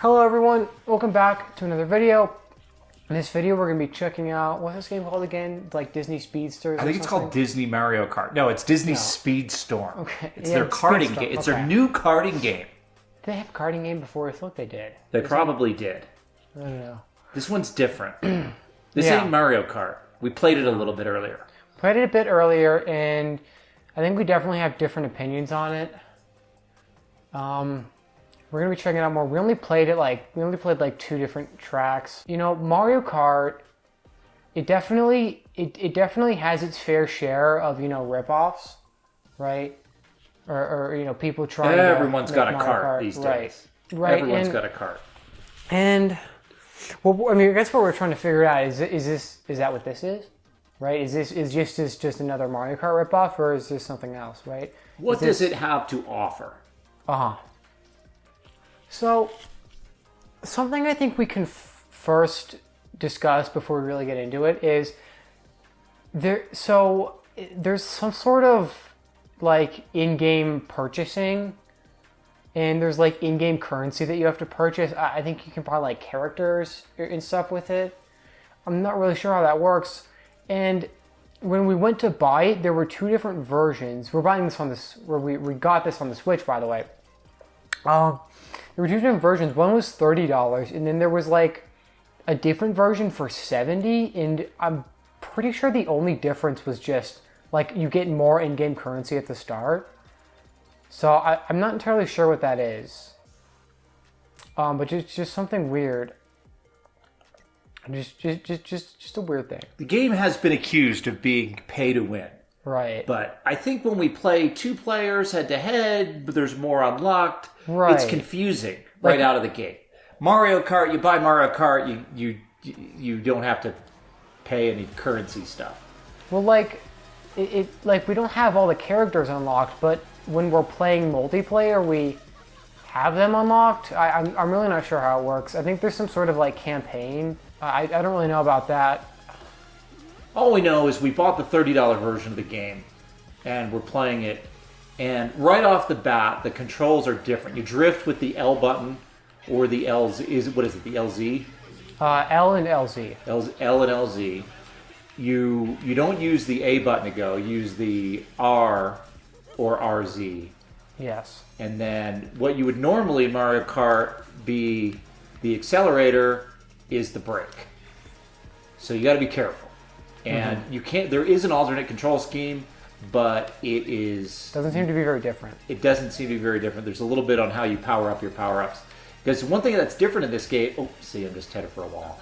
Hello everyone, welcome back to another video. In this video we're going to be checking out, what's this game called again? Like Disney Speedsters I think it's called Disney Mario Kart. No, it's Disney Speedstorm. Okay. It's their karting game. It's their new karting game. Did they have a karting game before? I thought they did. They probably did. I don't know. This one's different. This ain't Mario Kart. We played it a little bit earlier. Played it a bit earlier and I think we definitely have different opinions on it. We're gonna be checking it out more. We only played like two different tracks. You know, Mario Kart, it definitely has its fair share of, you know, ripoffs, right? Or you know, people trying Everyone's to got a Mario kart Kart these days. Right. Everyone's got a kart. And well, I mean, I guess what we're trying to figure out is that what this is? Right? Is this just another Mario Kart ripoff, or is this something else, right? What does it have to offer? So, something I think we can first discuss before we really get into it is there's some sort of like in-game purchasing, and there's like in-game currency that you have to purchase. I think you can buy like characters and stuff with it. I'm not really sure how that works. And when we went to buy it, there were two different versions. We're buying this on this, we got this on the Switch, by the way. There were two different versions. One was $30, and then there was like a different version for $70, and I'm pretty sure the only difference was just like you get more in-game currency at the start. So I'm not entirely sure what that is. But just something weird. Just a weird thing. The game has been accused of being pay to win. Right. But I think when we play two players head to head, there's more unlocked. Right. It's confusing right out of the gate. Mario Kart, you buy Mario Kart, you don't have to pay any currency stuff. Well, like like we don't have all the characters unlocked, but when we're playing multiplayer, we have them unlocked. I'm really not sure how it works. I think there's some sort of like campaign. I don't really know about that. All we know is we bought the $30 version of the game, and we're playing it. And right off the bat, the controls are different. You drift with the L button or the LZ. What is it? The LZ? L and LZ. L and LZ. You don't use the A button to go. You use the R or RZ. Yes. And then what you would normally in Mario Kart be the accelerator is the brake. So you got to be careful. And you can't. There is an alternate control scheme, but it doesn't seem to be very different. It doesn't seem to be very different. There's a little bit on how you power up your power-ups. Because one thing that's different in this game, I'm just headed for a wall,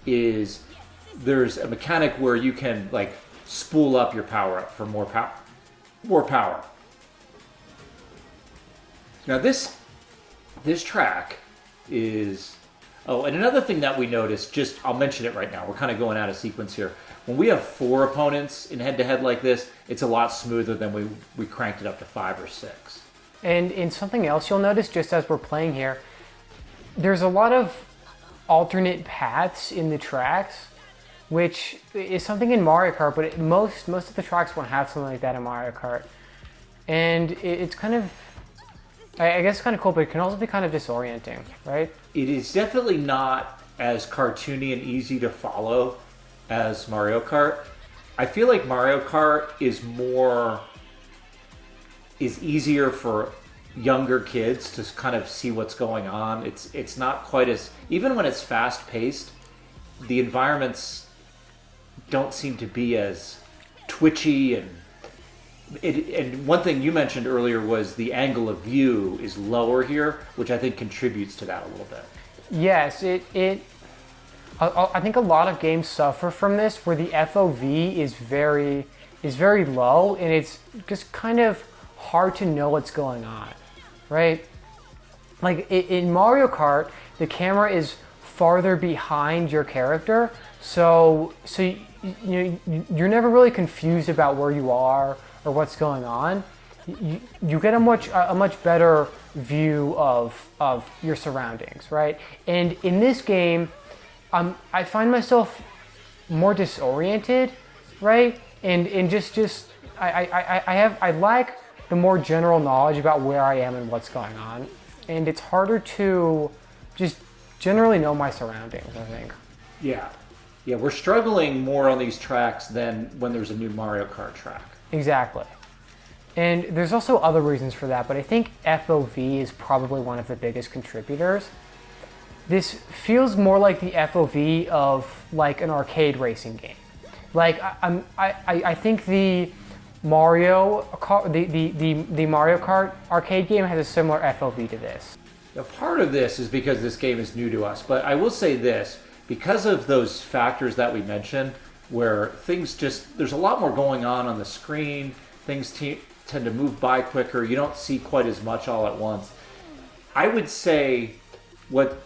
is there's a mechanic where you can like spool up your power-up for more power. Now this track is. Oh, and another thing that we noticed, I'll mention it right now. We're kind of going out of sequence here. When we have 4 opponents in head-to-head like this, it's a lot smoother than we cranked it up to 5 or 6. And in something else you'll notice, just as we're playing here, there's a lot of alternate paths in the tracks, which is something in Mario Kart, but most of the tracks won't have something like that in Mario Kart. And it's kind of, I guess, kind of cool, but it can also be kind of disorienting, right? It is definitely not as cartoony and easy to follow as Mario Kart. I feel like Mario Kart is easier for younger kids to kind of see what's going on. It's not quite as, even when it's fast paced, the environments don't seem to be as twitchy and one thing you mentioned earlier was the angle of view is lower here, which I think contributes to that a little bit. Yes, I think a lot of games suffer from this, where the FOV is very low, and it's just kind of hard to know what's going on, right? Like in Mario Kart, the camera is farther behind your character, so you're never really confused about where you are or what's going on. You get a much better view of your surroundings, right? And in this game, I find myself more disoriented, right? And I lack the more general knowledge about where I am and what's going on. and it's harder to just generally know my surroundings, I think. Yeah. Yeah, we're struggling more on these tracks than when there's a new Mario Kart track. Exactly. And there's also other reasons for that, but I think FOV is probably one of the biggest contributors. This feels more like the FOV of like an arcade racing game. Like I think the Mario Kart arcade game has a similar FOV to this. Now, part of this is because this game is new to us, but I will say this, because of those factors that we mentioned, where things just, there's a lot more going on the screen, things tend to move by quicker, you don't see quite as much all at once. I would say what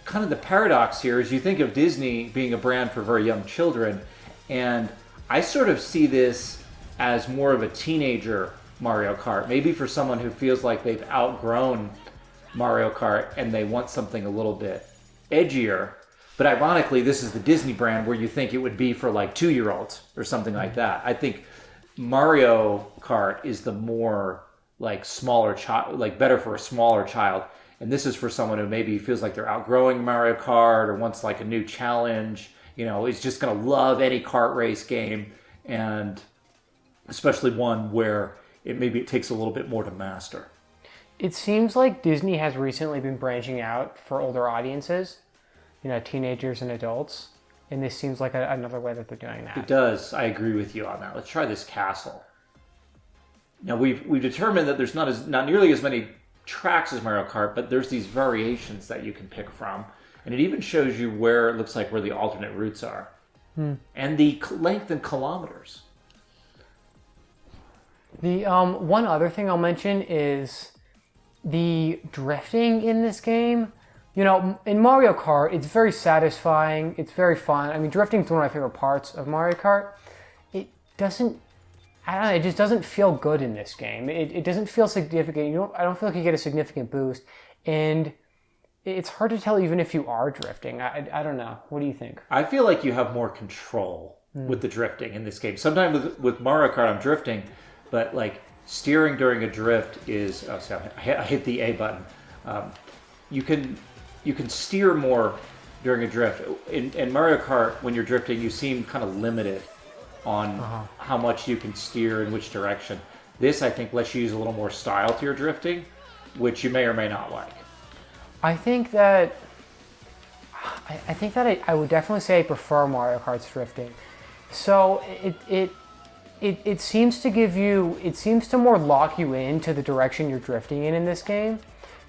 kind of the paradox here is you think of Disney being a brand for very young children, and I sort of see this as more of a teenager Mario Kart, maybe for someone who feels like they've outgrown Mario Kart and they want something a little bit edgier. But ironically, this is the Disney brand where you think it would be for like 2-year-olds or something like that. I think Mario Kart is the more like smaller child, like better for a smaller child. And this is for someone who maybe feels like they're outgrowing Mario Kart or wants like a new challenge, is just going to love any kart race game. And especially one where it takes a little bit more to master. It seems like Disney has recently been branching out for older audiences, teenagers and adults. And this seems like another way that they're doing that. It does. I agree with you on that. Let's try this castle. Now we've determined that there's not nearly as many tracks as Mario Kart, but there's these variations that you can pick from. And it even shows you where it looks like where the alternate routes are. And the length in kilometers. The one other thing I'll mention is the drifting in this game. In Mario Kart, it's very satisfying. It's very fun. I mean, drifting is one of my favorite parts of Mario Kart. It just doesn't feel good in this game. It doesn't feel significant. I don't feel like you get a significant boost. And it's hard to tell even if you are drifting. I don't know. What do you think? I feel like you have more control with the drifting in this game. Sometimes with Mario Kart, I'm drifting, but like steering during a drift is... Oh, sorry, I hit the A button. You can steer more during a drift. In Mario Kart, when you're drifting, you seem kind of limited on how much you can steer in which direction. This, I think, lets you use a little more style to your drifting, which you may or may not like. I think that I would definitely say I prefer Mario Kart's drifting. So it seems to more lock you into the direction you're drifting in this game.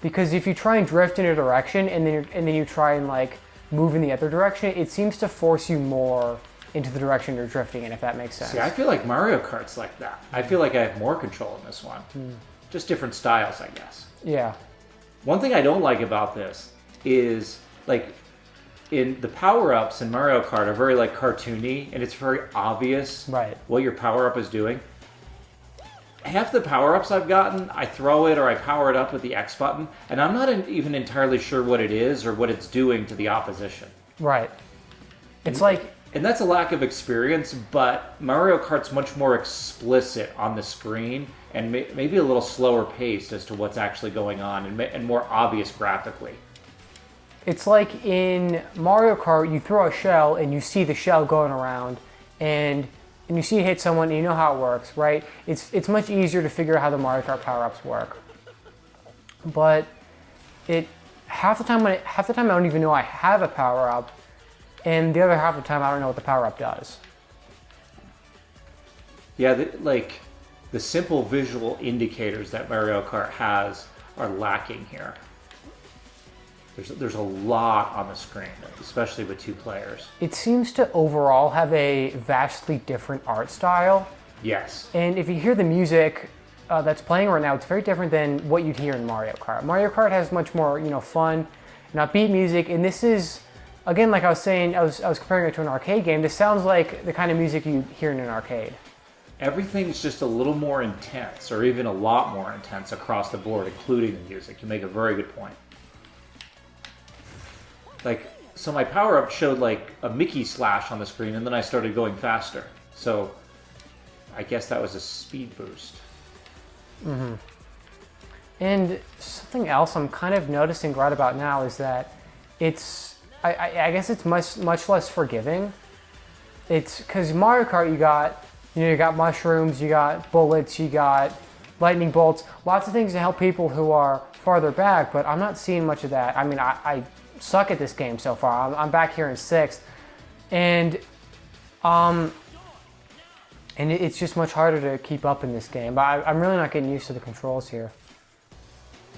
Because if you try and drift in a direction and then you try and like move in the other direction, it seems to force you more into the direction you're drifting in, if that makes sense. See, I feel like Mario Kart's like that. I feel like I have more control in this one. Just different styles, I guess. Yeah. One thing I don't like about this is like in the power-ups in Mario Kart are very like cartoony, and it's very obvious what your power-up is doing. Half the power-ups I've gotten, I throw it or I power it up with the X button, and I'm not even entirely sure what it is or what it's doing to the opposition. Right. And that's a lack of experience, but Mario Kart's much more explicit on the screen and maybe a little slower paced as to what's actually going on and more obvious graphically. It's like in Mario Kart, you throw a shell and you see the shell going around and you see it hit someone and you know how it works, right? It's much easier to figure out how the Mario Kart power-ups work. But half the time I don't even know I have a power-up, and the other half of the time I don't know what the power-up does. Yeah, the simple visual indicators that Mario Kart has are lacking here. There's a lot on the screen, especially with 2 players. It seems to overall have a vastly different art style. Yes. And if you hear the music that's playing right now, it's very different than what you'd hear in Mario Kart. Mario Kart has much more, fun and upbeat music, and this is, again, like I was saying, I was comparing it to an arcade game. This sounds like the kind of music you hear in an arcade. Everything's just a little more intense, or even a lot more intense across the board, including the music. You make a very good point. So my power-up showed like a Mickey slash on the screen, and then I started going faster. So I guess that was a speed boost. And something else I'm kind of noticing right about now is that I guess it's much less forgiving. It's because Mario Kart, you got mushrooms, you got bullets, you got lightning bolts, lots of things to help people who are farther back, but I'm not seeing much of that. I mean, I suck at this game so far. I'm back here in 6th, and it's just much harder to keep up in this game. But I'm really not getting used to the controls here.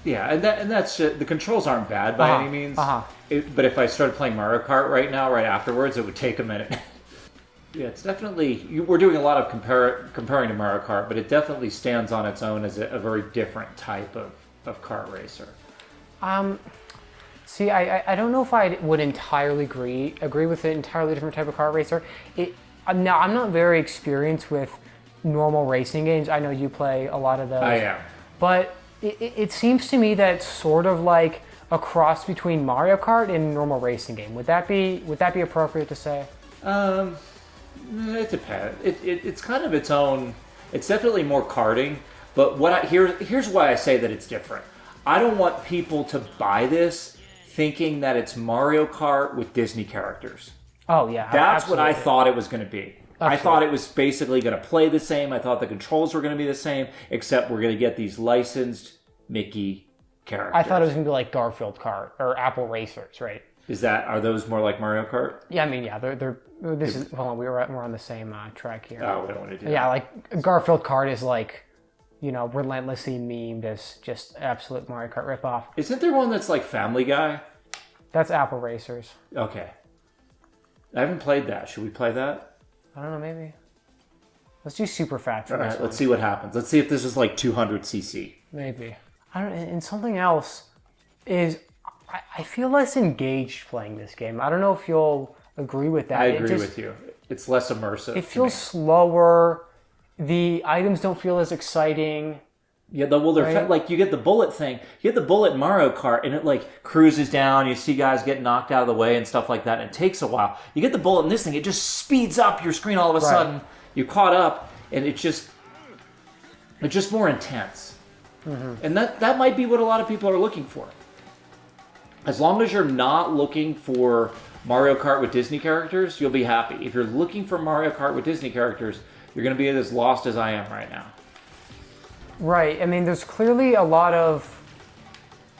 Yeah, and that's the controls aren't bad by any means. But if I started playing Mario Kart right now, right afterwards, it would take a minute. Yeah, it's definitely we're doing a lot of comparing to Mario Kart, but it definitely stands on its own as a very different type of kart racer. See, I don't know if I would entirely agree with an entirely different type of kart racer. I'm not very experienced with normal racing games. I know you play a lot of those. I am. But it seems to me that it's sort of like a cross between Mario Kart and a normal racing game. Would that be appropriate to say? It depends. It's kind of its own. It's definitely more karting. But here's why I say that it's different. I don't want people to buy this thinking that it's Mario Kart with Disney characters. Oh yeah, that's absolutely. what I thought it was going to be. Absolutely. I thought it was basically going to play the same. I thought the controls were going to be the same, except we're going to get these licensed Mickey characters. I thought it was going to be like Garfield Kart or Apple Racers, right? Are those more like Mario Kart? Yeah, I mean, yeah, they're. Hold on, we're on the same track here. Oh, we don't want to do that. Yeah, like Garfield Kart is like, relentlessly memed as just absolute Mario Kart ripoff. Isn't there one that's like Family Guy? That's Apple Racers. Okay. I haven't played that. Should we play that? I don't know, maybe. Let's do Super Fat for All right, let's see what happens. Let's see if this is like 200cc. Maybe. I don't. And something else is, I feel less engaged playing this game. I don't know if you'll agree with that. I agree with you. It's less immersive. It feels slower. The items don't feel as exciting. Yeah, they're like you get the bullet thing. You get the bullet in Mario Kart, and it like cruises down. You see guys get knocked out of the way and stuff like that. And it takes a while. You get the bullet in this thing. It just speeds up your screen all of a sudden. You're caught up, and it's just more intense. Mm-hmm. And that might be what a lot of people are looking for. As long as you're not looking for Mario Kart with Disney characters, you'll be happy. If you're looking for Mario Kart with Disney characters, you're going to be as lost as I am right now. Right. I mean, there's clearly a lot of,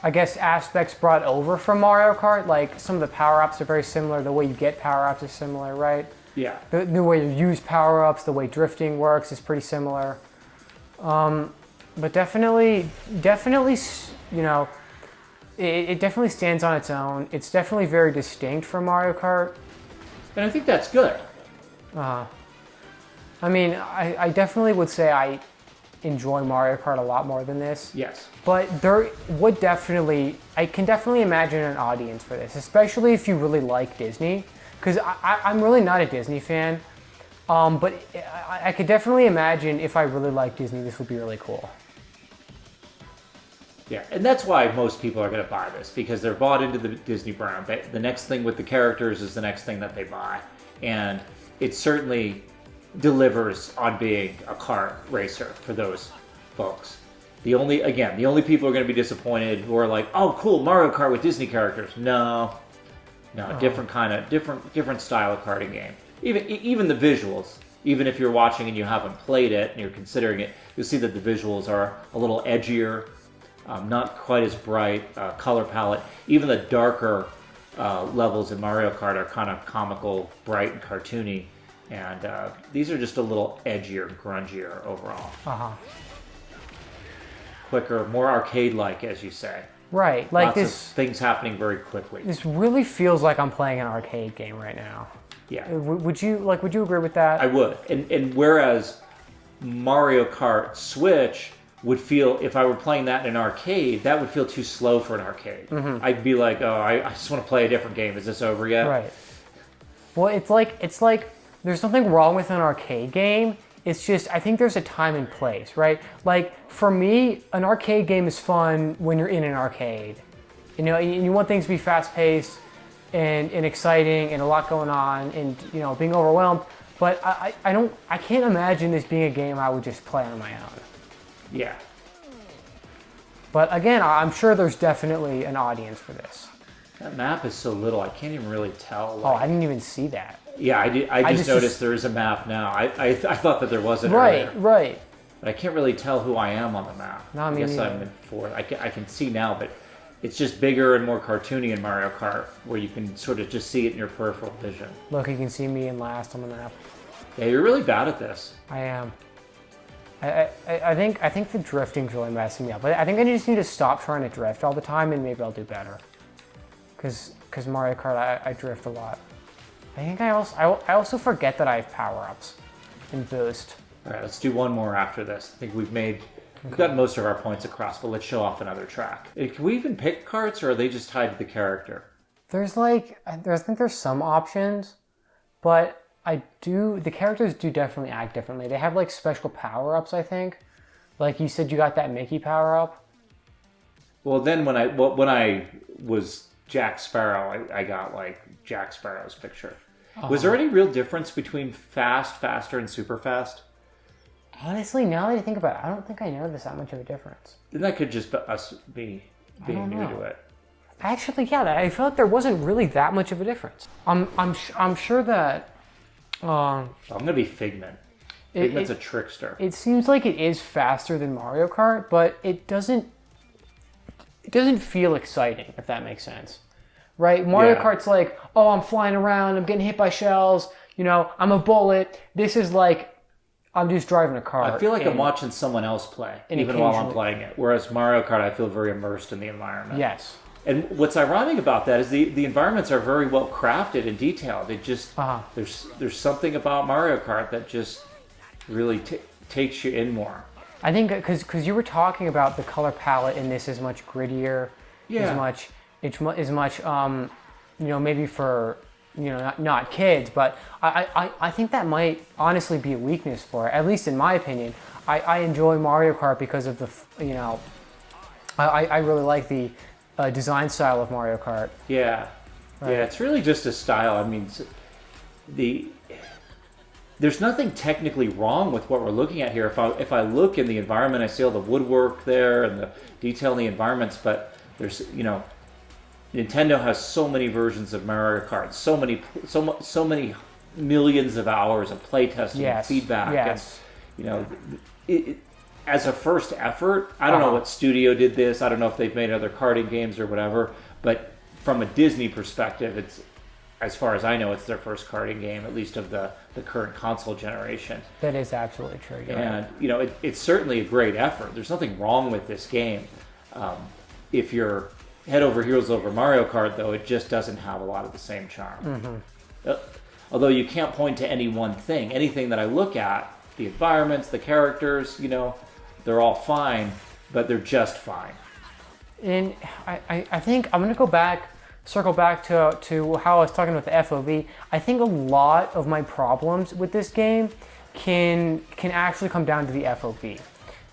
I guess, aspects brought over from Mario Kart. Like, some of the power-ups are very similar. The way you get power-ups is similar, right? Yeah. The way you use power-ups, the way drifting works is pretty similar. But definitely, it definitely stands on its own. It's definitely very distinct from Mario Kart. And I think that's good. I mean, I definitely would say I enjoy Mario Kart a lot more than this. Yes. But I can definitely imagine an audience for this, especially if you really like Disney. Because I'm really not a Disney fan. But I could definitely imagine if I really like Disney, this would be really cool. Yeah, and that's why most people are going to buy this, because they're bought into the Disney brand. The next thing with the characters is the next thing that they buy. And it certainly delivers on being a kart racer for those folks. The only people who are going to be disappointed who are like, oh, cool, Mario Kart with Disney characters. No, different style of karting game. Even the visuals, even if you're watching and you haven't played it and you're considering it, you'll see that the visuals are a little edgier. Not quite as bright color palette. Even the darker levels in Mario Kart are kind of comical, bright, and cartoony. And these are just a little edgier, grungier overall. Quicker, more arcade-like, as you say. Right, like Lots of things happening very quickly. This really feels like I'm playing an arcade game right now. Yeah. Would you agree with that? I would. And whereas Mario Kart Switch would feel, if I were playing that in an arcade, that would feel too slow for an arcade. Mm-hmm. I'd be like, oh, I just want to play a different game. Is this over yet? Right. Well, it's like there's nothing wrong with an arcade game. It's just, I think there's a time and place, right? Like, for me, an arcade game is fun when you're in an arcade. You want things to be fast-paced and exciting and a lot going on and, being overwhelmed. But I can't imagine this being a game I would just play on my own. Yeah. But again, I'm sure there's definitely an audience for this. That map is so little, I can't even really tell. Oh, I didn't even see that. Yeah, I just noticed there is a map now. I thought that there wasn't earlier. Right. But I can't really tell who I am on the map. No, I guess I'm in fourth. I can see now, but it's just bigger and more cartoony in Mario Kart, where you can sort of just see it in your peripheral vision. Look, you can see me in last on the map. Yeah, you're really bad at this. I am. I think the drifting's really messing me up. I think I just need to stop trying to drift all the time, and maybe I'll do better. Because Mario Kart, I drift a lot. I think I also forget that I have power-ups and boost. All right, let's do one more after this. I think we've got most of our points across, but let's show off another track. Can we even pick carts, or are they just tied to the character? I think there's some options, but the characters do definitely act differently. They have like special power-ups, I think. Like you said, you got that Mickey power-up. Well, then when I was Jack Sparrow, I got like Jack Sparrow's picture. Was there any real difference between fast, faster, and super fast? Honestly, now that I think about it, I don't think I noticed that much of a difference. Then that could just be us being new to it. Actually, yeah, I feel like there wasn't really that much of a difference. I'm sure that. I'm gonna be Figment. Figment's a trickster. It seems like it is faster than Mario Kart, but it doesn't feel exciting, if that makes sense. Right? Mario Kart's like, oh, I'm flying around, I'm getting hit by shells, I'm a bullet. This is like, I'm just driving a car. I feel like I'm watching someone else play, even while I'm playing it. Whereas Mario Kart, I feel very immersed in the environment. Yes. And what's ironic about that is the environments are very well crafted and detailed. It just there's something about Mario Kart that just really takes you in more. I think because you were talking about the color palette in this is much grittier, is much maybe for not kids, but I think that might honestly be a weakness for it, at least in my opinion. I enjoy Mario Kart because of the I really like the design style of Mario Kart. Yeah, right. Yeah, it's really just a style. I mean, there's nothing technically wrong with what we're looking at here. If I look in the environment, I see all the woodwork there and the detail in the environments. But there's Nintendo has so many versions of Mario Kart, so many millions of hours of playtesting and feedback. Yes. And as a first effort, I don't know what studio did this. I don't know if they've made other karting games or whatever. But from a Disney perspective, it's, as far as I know, it's their first karting game, at least of the current console generation. That is absolutely true. And it's certainly a great effort. There's nothing wrong with this game. If you're head over heels over Mario Kart, though, it just doesn't have a lot of the same charm. Mm-hmm. Although you can't point to any one thing. Anything that I look at, the environments, the characters, they're all fine, but they're just fine. And I think I'm going to circle back to how I was talking about the FOV. I think a lot of my problems with this game can actually come down to the FOV.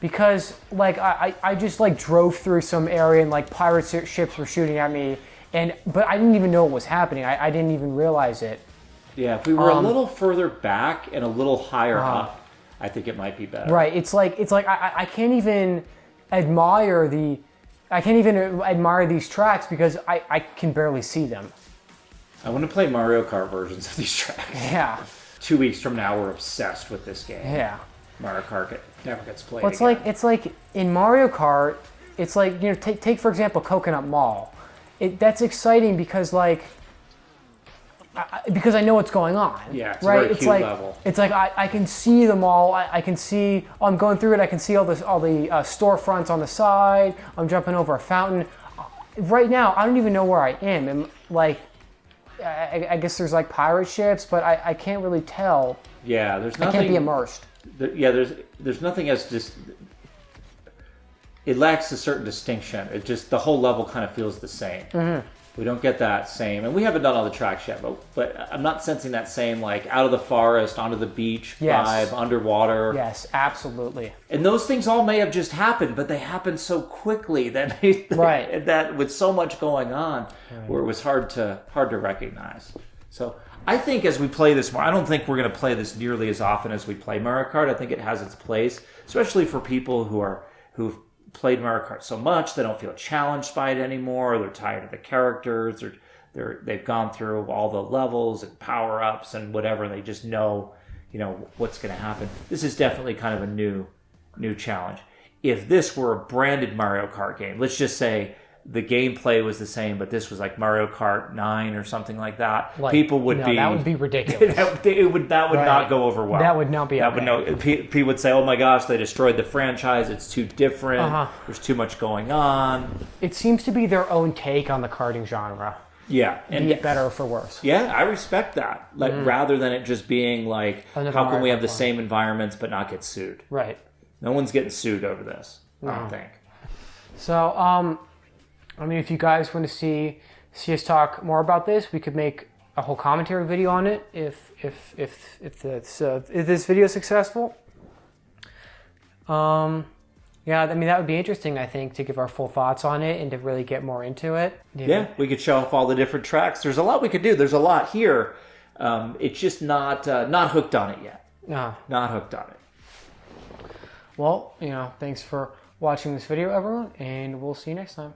Because like I just like drove through some area and like pirate ships were shooting at me, but I didn't even know what was happening. I didn't even realize it. Yeah, if we were a little further back and a little higher up, I think it might be better. Right. It's like I can't even admire these tracks because I can barely see them. I want to play Mario Kart versions of these tracks. Yeah. 2 weeks from now, we're obsessed with this game. Yeah. Mario Kart never gets played. Well, it's like in Mario Kart, it's like take for example Coconut Mall. That's exciting because because I know what's going on. Yeah, it's right? a very cute level. It's like I can see them all. I can see. I'm going through it. I can see all the storefronts on the side. I'm jumping over a fountain. Right now, I don't even know where I am. And I guess there's like pirate ships, but I can't really tell. Yeah, there's nothing. I can't be immersed. There's nothing as just. It lacks a certain distinction. It just the whole level kind of feels the same. Mm-hmm. We don't get that same, and we haven't done all the tracks yet, but I'm not sensing that same like out of the forest, onto the beach vibe, underwater. Yes, absolutely. And those things all may have just happened, but they happened so quickly that that with so much going on, where it was hard to recognize. So I think as we play this more, I don't think we're going to play this nearly as often as we play Mario Kart. I think it has its place, especially for people who've played Mario Kart so much, they don't feel challenged by it anymore. They're tired of the characters. They've gone through all the levels and power ups and whatever. They just know, what's going to happen. This is definitely kind of a new challenge. If this were a branded Mario Kart game, let's just say the gameplay was the same, but this was like Mario Kart 9 or something like that. People would be... that would be ridiculous. that would not go over well. That would not be okay. People would say, oh my gosh, they destroyed the franchise. It's too different. There's too much going on. It seems to be their own take on the karting genre. Yeah. And be it better or for worse. Yeah, I respect that. Rather than it just being like, how can we have the same environments but not get sued? Right. No one's getting sued over this, I don't think. So, if you guys want to see us talk more about this, we could make a whole commentary video on it if this video is successful. That would be interesting, I think, to give our full thoughts on it and to really get more into it. Yeah, we could show off all the different tracks. There's a lot we could do. There's a lot here. It's just not hooked on it yet. No. Not hooked on it. Well, thanks for watching this video, everyone, and we'll see you next time.